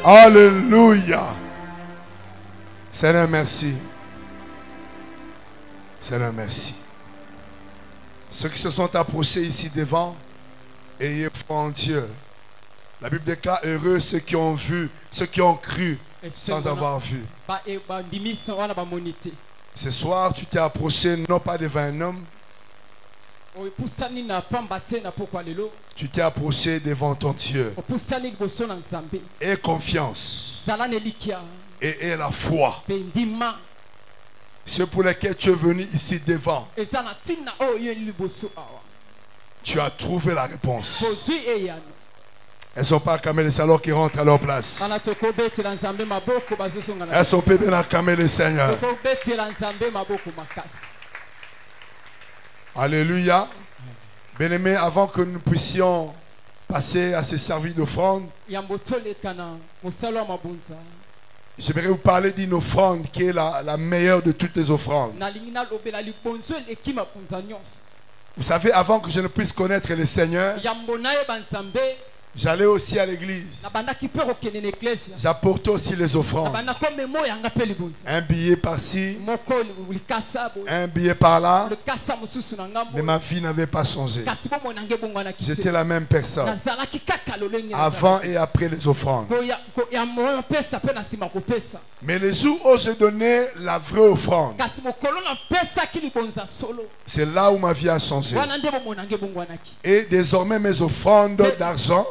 Alléluia. Seigneur, merci. Seigneur, merci. Ceux qui se sont approchés ici devant, ayez foi en Dieu. La Bible déclare heureux ceux qui ont vu, ceux qui ont cru sans avoir vu. Ce soir, tu t'es approché non pas devant un homme, tu t'es approché devant ton Dieu. Aie confiance et aie la foi. Ceux pour lesquels tu es venu ici devant, tu as trouvé la réponse. Elles sont pas acclamées les salons qui rentrent à leur place. Elles sont pas bien acclamées les seigneurs. Alléluia. Bien-aimés, avant que nous puissions passer à ce service d'offrande, j'aimerais vous parler d'une offrande qui est la meilleure de toutes les offrandes. Vous savez, avant que je ne puisse connaître le Seigneur, j'allais aussi à l'église. J'apportais aussi les offrandes. Un billet par-ci, un billet par-là. Mais ma vie n'avait pas changé. J'étais la même personne. Avant et après les offrandes. Mais le jour où j'ai donné la vraie offrande, c'est là où ma vie a changé. Et désormais mes offrandes d'argent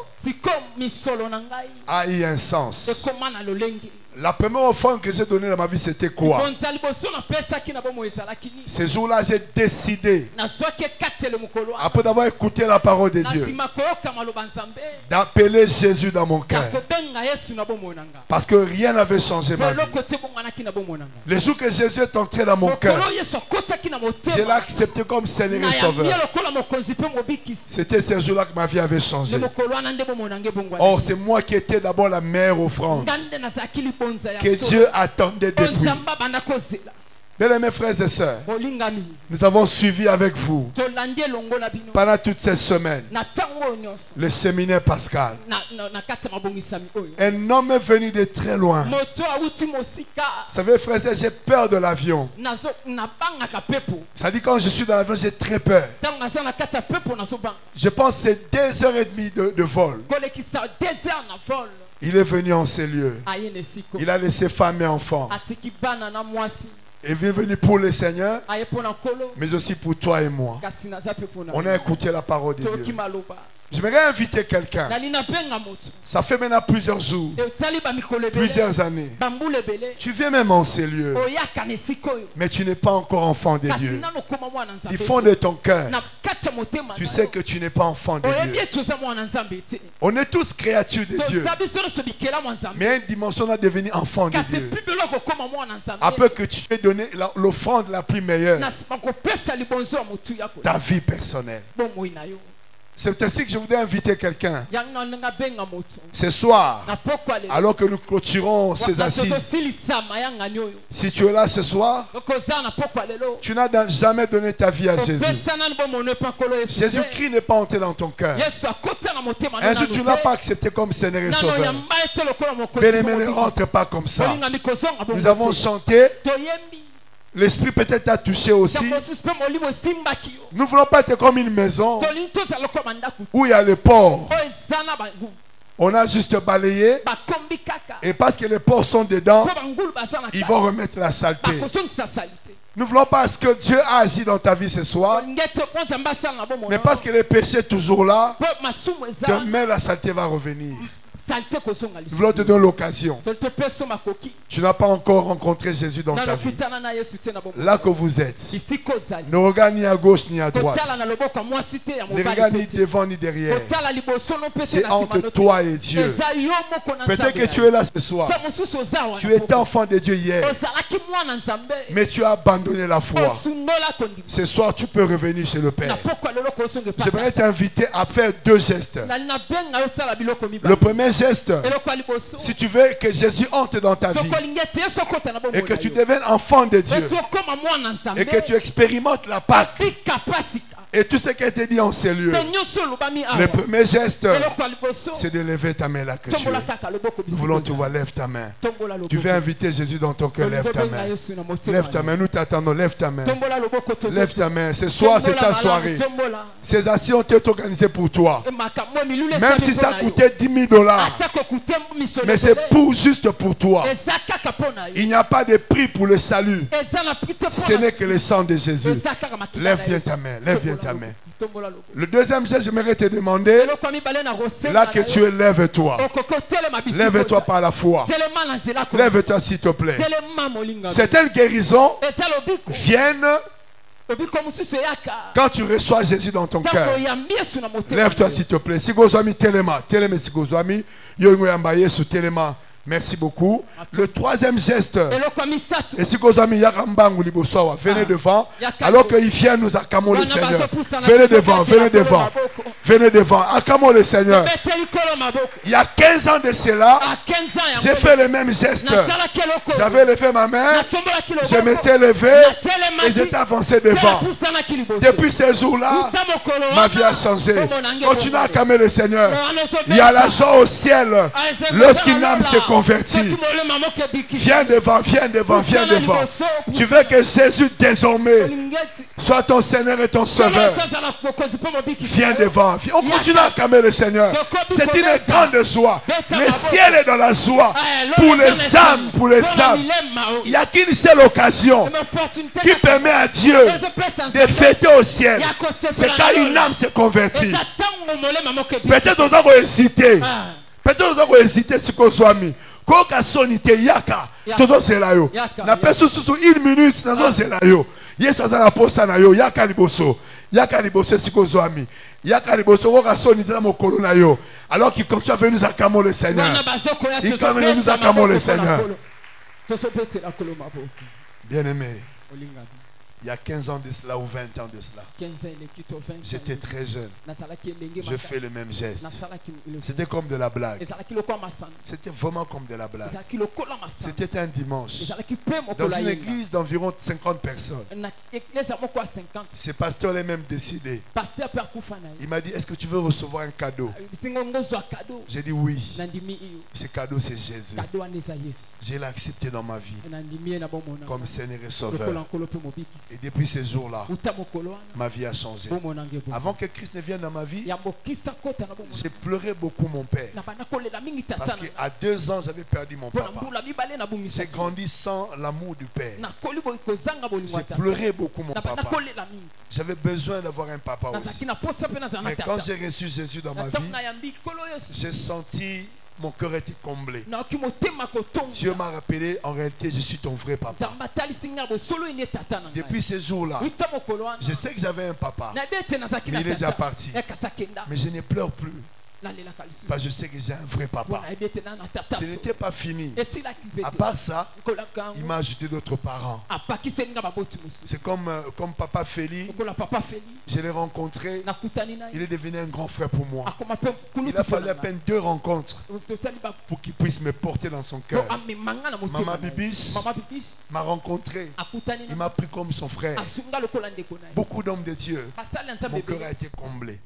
a eu un sens. La première offrande que j'ai donnée dans ma vie, c'était quoi? Ces jours-là, j'ai décidé, après d'avoir écouté la parole de Dieu, d'appeler Jésus dans mon cœur. Parce que rien n'avait changé ma vie. Le jour que Jésus est entré dans mon cœur, je l'ai accepté comme Seigneur et Sauveur. C'était ces jours-là que ma vie avait changé. Or, c'est moi qui étais d'abord la meilleure offrande que Dieu attendait depuis. Bien-aimés frères et sœurs, nous avons suivi avec vous pendant toutes ces semaines le séminaire pascal. Un homme est venu de très loin. Vous savez, frères et sœurs, j'ai peur de l'avion. Ça dit quand je suis dans l'avion, j'ai très peur. Je pense que c'est 2h30 de vol. Il est venu en ces lieux. Il a laissé femme et enfants. Il est venu pour le Seigneur, mais aussi pour toi et moi. On a écouté la parole de Dieu. J'aimerais inviter quelqu'un. Ça fait maintenant plusieurs jours, plusieurs années. Tu viens même en ces lieux, mais tu n'es pas encore enfant de Dieu. Du fond de ton cœur, tu sais que tu n'es pas enfant de Dieu. On est tous créatures de Dieu, mais à une dimension, on a devenu enfant de Dieu. Après que tu aies donné l'offrande la plus meilleure, ta vie personnelle. C'est ainsi que je voudrais inviter quelqu'un ce soir, alors que nous clôturons ces assises. Si tu es là ce soir, tu n'as jamais donné ta vie à Jésus. Jésus-Christ n'est pas entré dans ton cœur. Un jour, tu n'as pas accepté comme Seigneur et Sauveur. Bien-aimé, ne rentre pas comme ça. Nous avons chanté. L'esprit peut-être t'a touché aussi. Nous ne voulons pas être comme une maison où il y a le porc. On a juste balayé. Et parce que les porcs sont dedans, ils vont remettre la saleté. Nous ne voulons pas ce que Dieu a agi dans ta vie ce soir. Mais parce que le péché est toujours là, demain la saleté va revenir. Nous voulons te donner l'occasion. Tu n'as pas encore rencontré Jésus dans ta vie. Là que vous êtes, ne regarde ni à gauche ni à droite. Ne regarde ni devant ni derrière. C'est entre toi et Dieu. Peut-être que tu es là ce soir. Tu étais enfant de Dieu hier, mais tu as abandonné la foi. Ce soir, tu peux revenir chez le Père. J'aimerais t'inviter à faire deux gestes. Le premier geste, si tu veux que Jésus entre dans ta vie et que tu deviennes enfant de Dieu et que tu expérimentes la Pâque et tout ce qui a été dit en ces lieux, le premier geste, c'est de lever ta main là que tu es. Nous voulons te voir, lève ta main. Tu veux inviter Jésus dans ton cœur, lève ta main. Lève ta main, nous t'attendons, lève ta main. Lève ta main. Ce soir, c'est ta soirée. Ces assises ont été organisées pour toi. Même si ça coûtait $10,000, mais c'est juste pour toi. Il n'y a pas de prix pour le salut. Ce n'est que le sang de Jésus. Lève bien ta main, lève bien ta main. Le deuxième geste, j'aimerais te demander, là que tu es, lève-toi. Lève-toi par la foi. Lève-toi s'il te plaît. Certaines guérisons viennent quand tu reçois Jésus dans ton cœur. Lève-toi s'il te plaît. Si vous avez telema, telema si vous avez sous telema. Merci beaucoup. Le troisième geste, et si vous avez venez devant, alors qu'il vient nous acclamer le Seigneur. Venez devant, venez devant. Venez devant, acclamons le Seigneur. Il y a 15 ans de cela, j'ai fait le même geste. J'avais levé ma main, je m'étais levé et j'étais avancé devant. Depuis ces jours-là, ma vie a changé. Continuez à acclamer le Seigneur. Il y a la joie au ciel lorsqu'une âme se convertit. Viens devant, viens devant, viens devant. Tu veux que Jésus désormais soit ton Seigneur et ton Sauveur. Viens devant. On continue à acclamer le Seigneur. C'est une grande joie. Le ciel est dans la joie pour les âmes, pour les âmes. Il n'y a qu'une seule occasion qui permet à Dieu de fêter au ciel. C'est quand une âme se convertit. Peut-être nous avons hésité. Peut-être nous avons hésité sur qu'on soit mis. Koka sonite yaka. Toto selayo. Na peso susu 1 minute nazo selayo. Yesu azala posa na yo yaka liboso. Yaka liboso sikozo ami. Yaka liboso koka sonite na mokolo na yo. Alors qu'il continue à venir nous acclamer le Seigneur. Il continue à venir nous acclamer le Seigneur. Bien-aimé. Il y a 15 ans de cela ou 20 ans de cela, j'étais très jeune. Je fais le même geste. C'était comme de la blague. C'était vraiment comme de la blague. C'était un dimanche. Dans une église d'environ 50 personnes. Ce pasteur a même décidé. Il m'a dit, est-ce que tu veux recevoir un cadeau? J'ai dit oui. Ce cadeau, c'est Jésus. Je l'ai accepté dans ma vie comme Seigneur et Sauveur. Et depuis ces jours-là, ma vie a changé. Avant que Christ ne vienne dans ma vie, j'ai pleuré beaucoup mon père. Parce qu'à 2 ans, j'avais perdu mon papa. J'ai grandi sans l'amour du père. J'ai pleuré beaucoup mon papa. J'avais besoin d'avoir un papa aussi. Mais quand j'ai reçu Jésus dans ma vie, j'ai senti... Mon cœur était comblé. Dieu m'a rappelé, en réalité, je suis ton vrai papa. Depuis ces jours-là, je sais que j'avais un papa, mais il est déjà parti. Mais je ne pleure plus. Parce que je sais que j'ai un vrai papa. Ce n'était pas fini. À part ça, il m'a ajouté d'autres parents. C'est comme papa Feli. Je l'ai rencontré. Il est devenu un grand frère pour moi. Il a fallu à peine 2 rencontres pour qu'il puisse me porter dans son cœur. Maman Bibis m'a rencontré. Il m'a pris comme son frère. Beaucoup d'hommes de Dieu. Mon cœur a été comblé.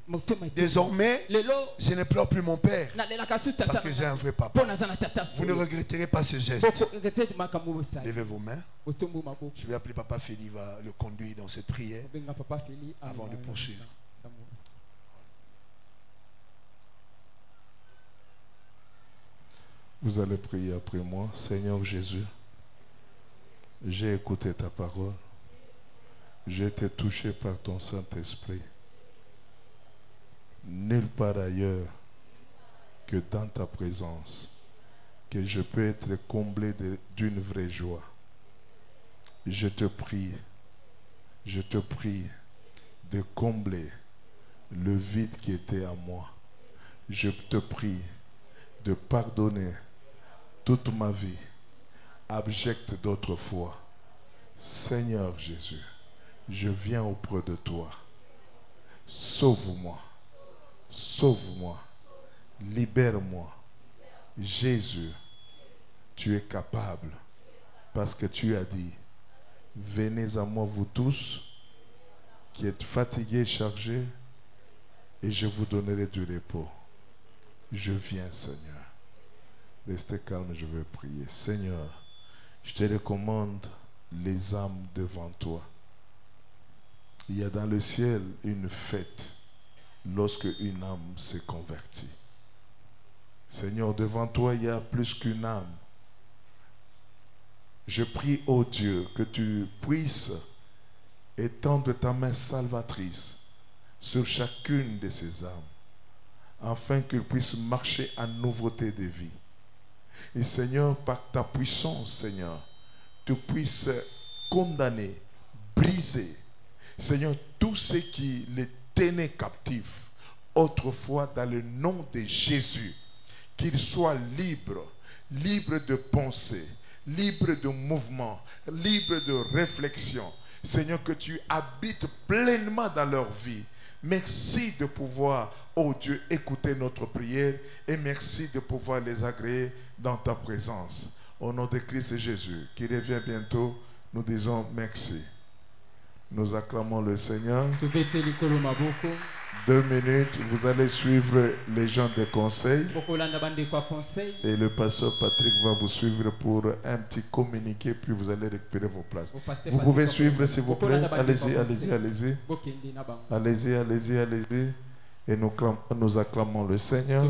Désormais, je ne pleure plus mon père parce que j'ai un vrai papa. Vous ne regretterez pas ce geste. Levez vos mains. Je vais appeler Papa Feli, va le conduire dans cette prière avant de poursuivre. Vous allez prier après moi. Seigneur Jésus, j'ai écouté ta parole. J'ai été touché par ton Saint-Esprit. Nulle part ailleurs que dans ta présence que je peux être comblé d'une vraie joie. Je te prie de combler le vide qui était à moi. Je te prie de pardonner toute ma vie abjecte d'autrefois. Seigneur Jésus, je viens auprès de toi. Sauve-moi. Sauve-moi, libère-moi. Jésus, tu es capable parce que tu as dit, venez à moi vous tous qui êtes fatigués et chargés et je vous donnerai du repos. Je viens, Seigneur. Restez calme, je vais prier. Seigneur, je te recommande les âmes devant toi. Il y a dans le ciel une fête lorsque une âme s'est convertie. Seigneur, devant toi, il y a plus qu'une âme. Je prie, ô Dieu, que tu puisses étendre ta main salvatrice sur chacune de ces âmes, afin qu'ils puissent marcher en nouveauté de vie. Et Seigneur, par ta puissance, Seigneur, tu puisses condamner, briser, Seigneur, tous ceux qui les tenaient captifs autrefois dans le nom de Jésus, qu'ils soient libres, libres de pensée, libres de mouvement, libres de réflexion. Seigneur, que tu habites pleinement dans leur vie. Merci de pouvoir, oh Dieu, écouter notre prière et merci de pouvoir les agréer dans ta présence. Au nom de Christ Jésus, qui revient bientôt, nous disons merci. Nous acclamons le Seigneur. 2 minutes, vous allez suivre les gens des conseils. Et le pasteur Patrick va vous suivre pour un petit communiqué, puis vous allez récupérer vos places. Vous pouvez suivre, s'il vous plaît. Allez-y, allez-y, allez-y. Allez-y, allez-y, allez-y. Et nous acclamons le Seigneur.